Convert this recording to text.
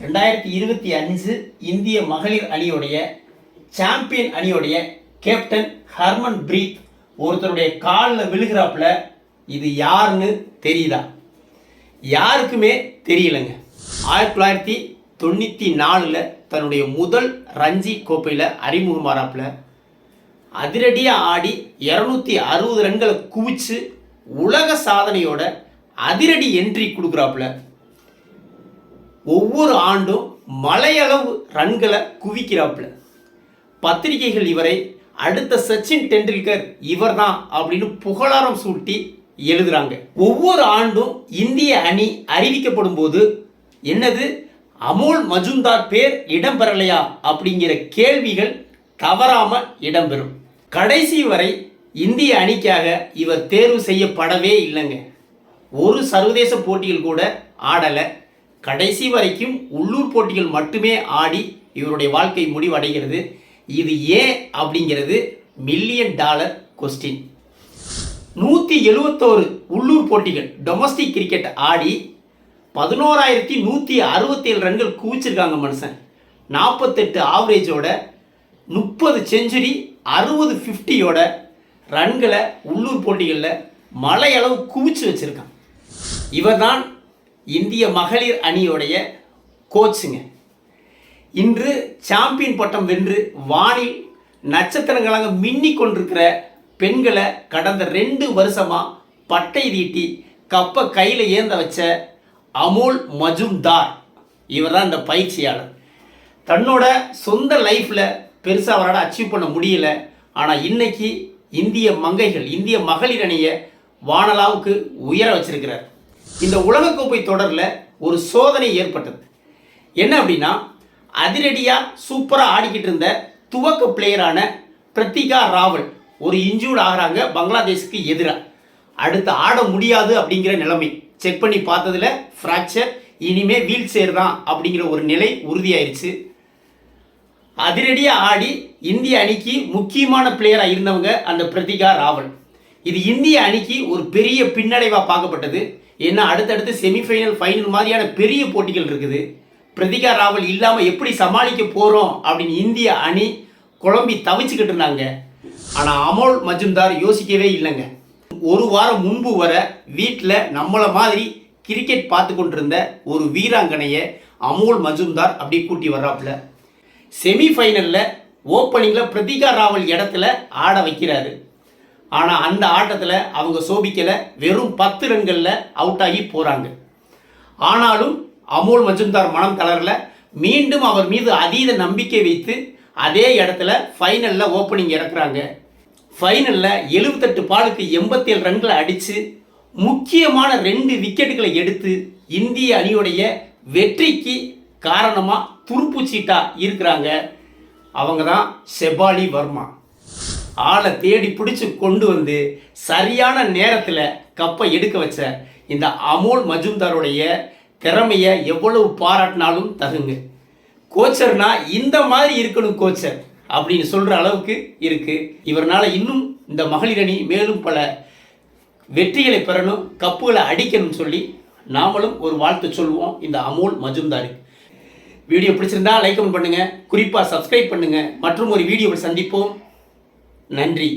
2025 இந்திய மகளிர் அணியுடைய champion அணியுடைய captain Harman breath ஒருத்தருடைய காலில் விழுகிறாப்புல. இது யாருன்னு தெரியுதா? யாருக்குமே தெரியலைங்க. 1994 தன்னுடைய முதல் ரஞ்சி கோப்பையில் அறிமுகமாறாப்புல. அதிரடியாக ஆடி 260 ரன்களை குவிச்சு உலக சாதனையோட அதிரடி என்ட்ரி கொடுக்குறாப்புல. ஒவ்வொரு ஆண்டும் மலையளவு ரன்களை குவிக்கிறாப்புல. பத்திரிகைகள் இவரை அடுத்த சச்சின் டெண்டுல்கர் இவர்தான் அப்படின்னு புகழாரம் சூட்டி எழுதுறாங்க. ஒவ்வொரு ஆண்டும் இந்திய அணி அறிவிக்கப்படும் போது என்னது அமோல் மஜும்தார் பேர் இடம்பெறலையா அப்படிங்கிற கேள்விகள் தவறாம இடம்பெறும். கடைசி வரை இந்திய அணிக்காக இவர் தேர்வு செய்யப்படவே இல்லைங்க. ஒரு சர்வதேச போட்டிகள் கூட ஆடலை. கடைசி வரைக்கும் உள்ளூர் போட்டிகள் மட்டுமே ஆடி இவருடைய வாழ்க்கை முடிவடைகிறது. இது ஏன் அப்படிங்கிறது $1,000,000 கொஸ்டின். 171 உள்ளூர் போட்டிகள் டொமஸ்டிக் கிரிக்கெட் ஆடி 11,167 ரன்கள் குவிச்சிருக்காங்க மனுஷன். 48 ஆவரேஜோட 30 செஞ்சுரி 60 50யோட ரன்களை உள்ளூர் போட்டிகளில் மலையளவு குவிச்சு வச்சிருக்கான். இவர் தான் இந்திய மகளிர் அணியோடைய கோச்சுங்க. இன்று சாம்பியன் பட்டம் வென்று வானில் நட்சத்திரங்களாக மின்னி கொண்டிருக்கிற பெண்களை கடந்த 2 வருஷமாக பட்டை தீட்டி கப்பை கையில் ஏந்த வச்ச அமோல் மஜும்தார் இவர் தான் இந்த பயிற்சியாளர். தன்னோட சொந்த லைஃப்பில் பெருசாக அவரால் அச்சீவ் பண்ண முடியல. ஆனால் இன்னைக்கு இந்திய மங்கைகள் இந்திய மகளிர் அணியை வானலாவுக்கு உயர வச்சிருக்கிறார். இந்த உலகக்கோப்பை தொடரில் ஒரு சோதனை ஏற்பட்டது. என்ன அப்படின்னா, அதிரடியாக சூப்பராக ஆடிக்கிட்டு இருந்த துவக்க பிளேயரான பிரத்திகா ராவல் ஒரு இன்ஜூர்ட் ஆகிறாங்க பங்களாதேஷுக்கு எதிராக. அடுத்து ஆட முடியாது அப்படிங்கிற நிலைமை செக் பண்ணி பார்த்ததில் ஃப்ராக்சர், இனிமேல் வீல் சேர் தான் அப்படிங்கிற ஒரு நிலை உறுதியாயிருச்சு. அதிரடியாக ஆடி இந்திய அணிக்கு முக்கியமான பிளேயராக இருந்தவங்க அந்த பிரத்திகா ராவல். இது இந்திய அணிக்கு ஒரு பெரிய பின்னடைவாக பார்க்கப்பட்டது. ஏன்னா அடுத்தடுத்து செமிஃபைனல் ஃபைனல் மாதிரியான பெரிய போட்டிகள் இருக்குது. பிரத்திகா ராவல் இல்லாமல் எப்படி சமாளிக்க போகிறோம் அப்படின்னு இந்திய அணி குழம்பி தவிச்சுக்கிட்டு இருந்தாங்க. ஆனால் அமோல் மஜும்தார் யோசிக்கவே இல்லைங்க. ஒரு வாரம் முன்பு வர வீட்டில் நம்மளை மாதிரி கிரிக்கெட் பார்த்து கொண்டிருந்த ஒரு வீராங்கனையை அமோல் மஜும்தார் அப்படி கூட்டி வர்றாப்புல. செமிஃபைனலில் ஓப்பனிங்கில் பிரத்திகா ராவல் இடத்துல ஆட வைக்கிறாரு. ஆனால் அந்த ஆட்டத்தில் அவங்க சோபிக்கலை. வெறும் 10 ரன்களில் அவுட் ஆகி போகிறாங்க. ஆனாலும் அமோல் மஜும்தார் மனம் தளரல. மீண்டும் அவர் மீது அதீத நம்பிக்கை வைத்து அதே இடத்துல ஃபைனலில் ஓப்பனிங் இறக்குறாங்க. ஃபைனலில் 78 பாலுக்கு 87 ரன்களை அடித்து முக்கியமான 2 விக்கெட்டுகளை எடுத்து இந்திய அணியுடைய வெற்றிக்கு காரணமாக துருப்புச்சீட்டா இருக்கிறாங்க. அவங்க தான் ஷெபாலி வர்மா. ஆளை தேடி பிடிச்சி கொண்டு வந்து சரியான நேரத்தில் கப்பை எடுக்க வச்ச இந்த அமோல் மஜும்தாருடைய திறமையை எவ்வளவு பாராட்டினாலும் தகுங்க. கோச்சர்னா இந்த மாதிரி இருக்கணும் கோச்சர் அப்படின்னு சொல்கிற அளவுக்கு இருக்குது. இவரால் இன்னும் இந்த மகளிர் அணி மேலும் பல வெற்றிகளை பெறணும், கப்புகளை அடிக்கணும்னு சொல்லி நாமளும் ஒரு வாழ்த்து சொல்லுவோம் இந்த அமோல் மஜும்தாருக்கு. வீடியோ பிடிச்சிருந்தா லைக் கமெண்ட் பண்ணுங்கள், குறிப்பாக சப்ஸ்கிரைப் பண்ணுங்கள். மற்றும் ஒரு வீடியோவில் சந்திப்போம். நன்றி.